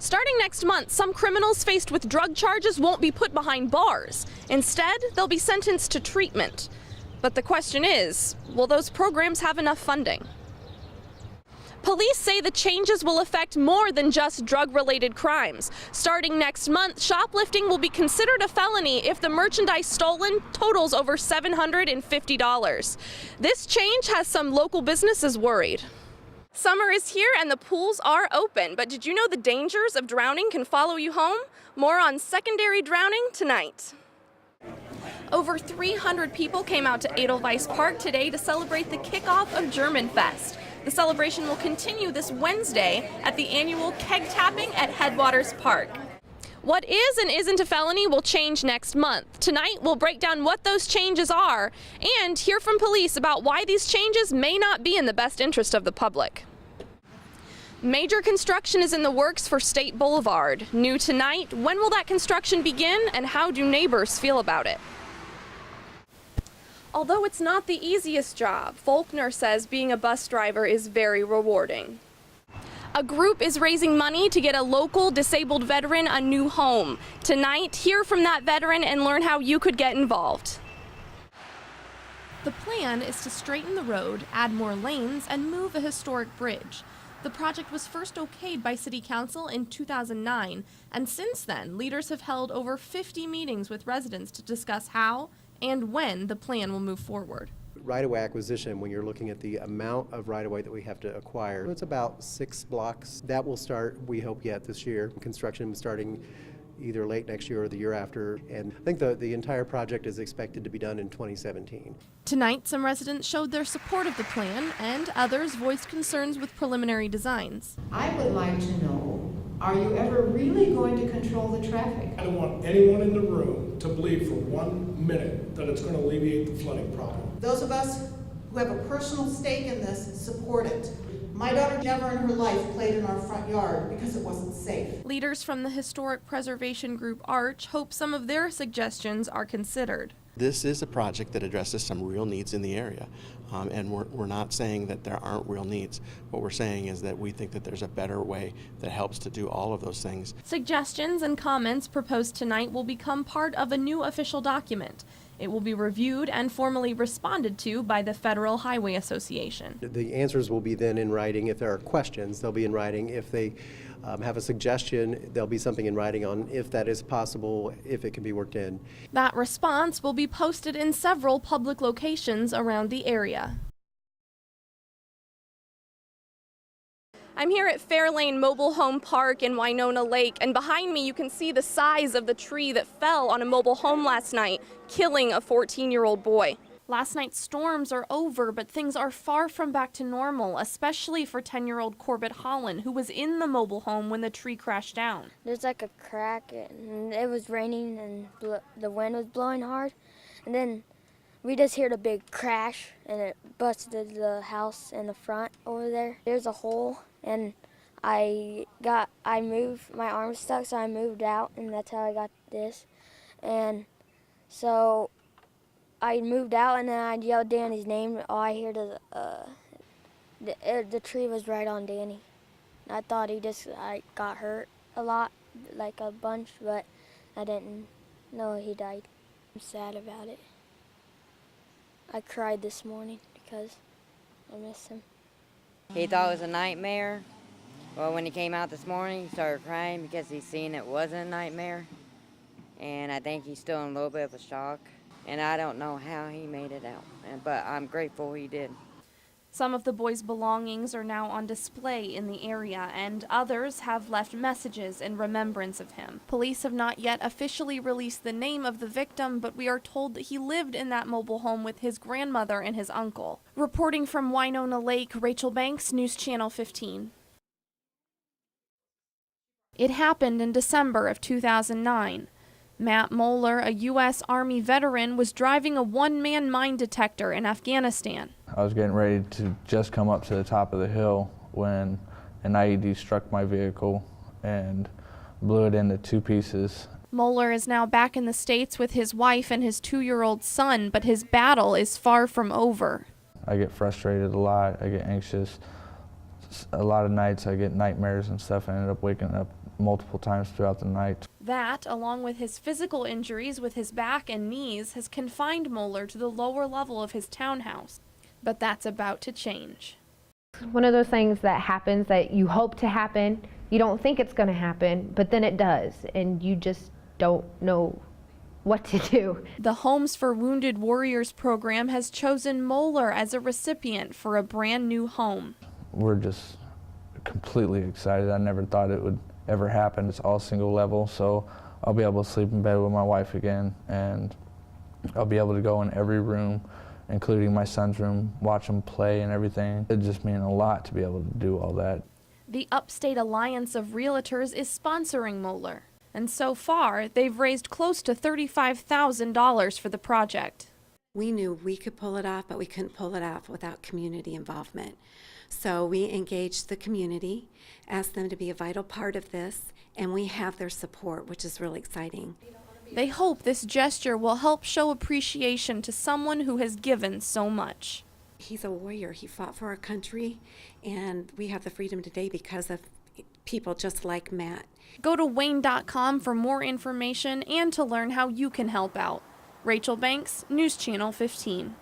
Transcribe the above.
Starting next month, some criminals faced with drug charges won't be put behind bars. Instead, they'll be sentenced to treatment. But the question is, will those programs have enough funding? Police say the changes will affect more than just drug-related crimes. Starting next month, shoplifting will be considered a felony if the merchandise stolen totals over $750. This change has some local businesses worried. Summer is here and the pools are open, but did you know the dangers of drowning can follow you home? More on secondary drowning tonight. Over 300 people came out to Edelweiss Park today to celebrate the kickoff of German Fest. The celebration will continue this Wednesday at the annual keg tapping at Headwaters Park. What is and isn't a felony will change next month. Tonight, we'll break down what those changes are and hear from police about why these changes may not be in the best interest of the public. Major construction is in the works for State Boulevard. New tonight, when will that construction begin and how do neighbors feel about it? Although it's not the easiest job, Faulkner says being a bus driver is very rewarding. A group is raising money to get a local disabled veteran a new home. Tonight, hear from that veteran and learn how you could get involved. The plan is to straighten the road, add more lanes, and move a historic bridge. The project was first okayed by City Council in 2009, and since then, leaders have held over 50 meetings with residents to discuss how and when the plan will move forward. Right-of-way acquisition, when you're looking at the amount of right-of-way that we have to acquire, it's about 6 blocks. That will start, we hope, yet this year. Construction starting either late next year or the year after. And I think the entire project is expected to be done in 2017. Tonight, some residents showed their support of the plan, and others voiced concerns with preliminary designs. I would like to know, are you ever really going to control the traffic? I don't want anyone in the room to believe for 1 minute that it's going to alleviate the flooding problem. Those of us who have a personal stake in this support it. My daughter never in her life played in our front yard because it wasn't safe. Leaders from the historic preservation group Arch hope some of their suggestions are considered. This is a project that addresses some real needs in the area, and we're not saying that there aren't real needs. What we're saying is that we think that there's a better way that helps to do all of those things. Suggestions and comments proposed tonight will become part of a new official document. It will be reviewed and formally responded to by the Federal Highway Association. The answers will be then in writing. If there are questions, they'll be in writing. If they have a suggestion, there'll be something in writing on if that is possible, if it can be worked in. That response will be posted in several public locations around the area. I'm here at Fairlane Mobile Home Park in Winona Lake, and behind me you can see the size of the tree that fell on a mobile home last night, killing a 14-year-old boy. Last night's storms are over, but things are far from back to normal, especially for 10-year-old Corbett Holland, who was in the mobile home when the tree crashed down. There's like a crack, and it was raining, and the wind was blowing hard, and then we just heard a big crash, and it busted the house in the front over there. There's a hole, and I moved, my arm was stuck, so I moved out, and that's how I got this. And so I moved out, and then I yelled Danny's name. All I heard is, the tree was right on Danny. I thought I got hurt a lot, like a bunch, but I didn't know he died. I'm sad about it. I cried this morning because I miss him. He thought it was a nightmare. Well, when he came out this morning, he started crying because he's seen it wasn't a nightmare. And I think he's still in a little bit of a shock. And I don't know how he made it out, but I'm grateful he did. Some of the boy's belongings are now on display in the area, and others have left messages in remembrance of him. Police have not yet officially released the name of the victim, but we are told that he lived in that mobile home with his grandmother and his uncle. Reporting from Winona Lake, Rachel Banks, News Channel 15. It happened in December of 2009. Matt Moeller, a U.S. Army veteran, was driving a one-man mine detector in Afghanistan. I was getting ready to just come up to the top of the hill when an IED struck my vehicle and blew it into 2 pieces. Moeller is now back in the States with his wife and his 2-year-old son, but his battle is far from over. I get frustrated a lot, I get anxious, a lot of nights I get nightmares and stuff. I ended up waking up multiple times throughout the night. That, along with his physical injuries with his back and knees, has confined Moeller to the lower level of his townhouse. But that's about to change. One of those things that happens that you hope to happen, you don't think it's going to happen, but then it does, and you just don't know what to do. The Homes for Wounded Warriors program has chosen Moeller as a recipient for a brand new home. We're just completely excited. I never thought it would ever happen. It's all single level, so I'll be able to sleep in bed with my wife again, and I'll be able to go in every room, including my son's room, watch him play and everything. It just means a lot to be able to do all that. The Upstate Alliance of Realtors is sponsoring Moeller, and so far they've raised close to $35,000 for the project. We knew we could pull it off, but we couldn't pull it off without community involvement. So we engaged the community, asked them to be a vital part of this, and we have their support, which is really exciting. They hope this gesture will help show appreciation to someone who has given so much. He's a warrior. He fought for our country, and we have the freedom today because of people just like Matt. Go to Wayne.com for more information and to learn how you can help out. Rachel Banks, News Channel 15.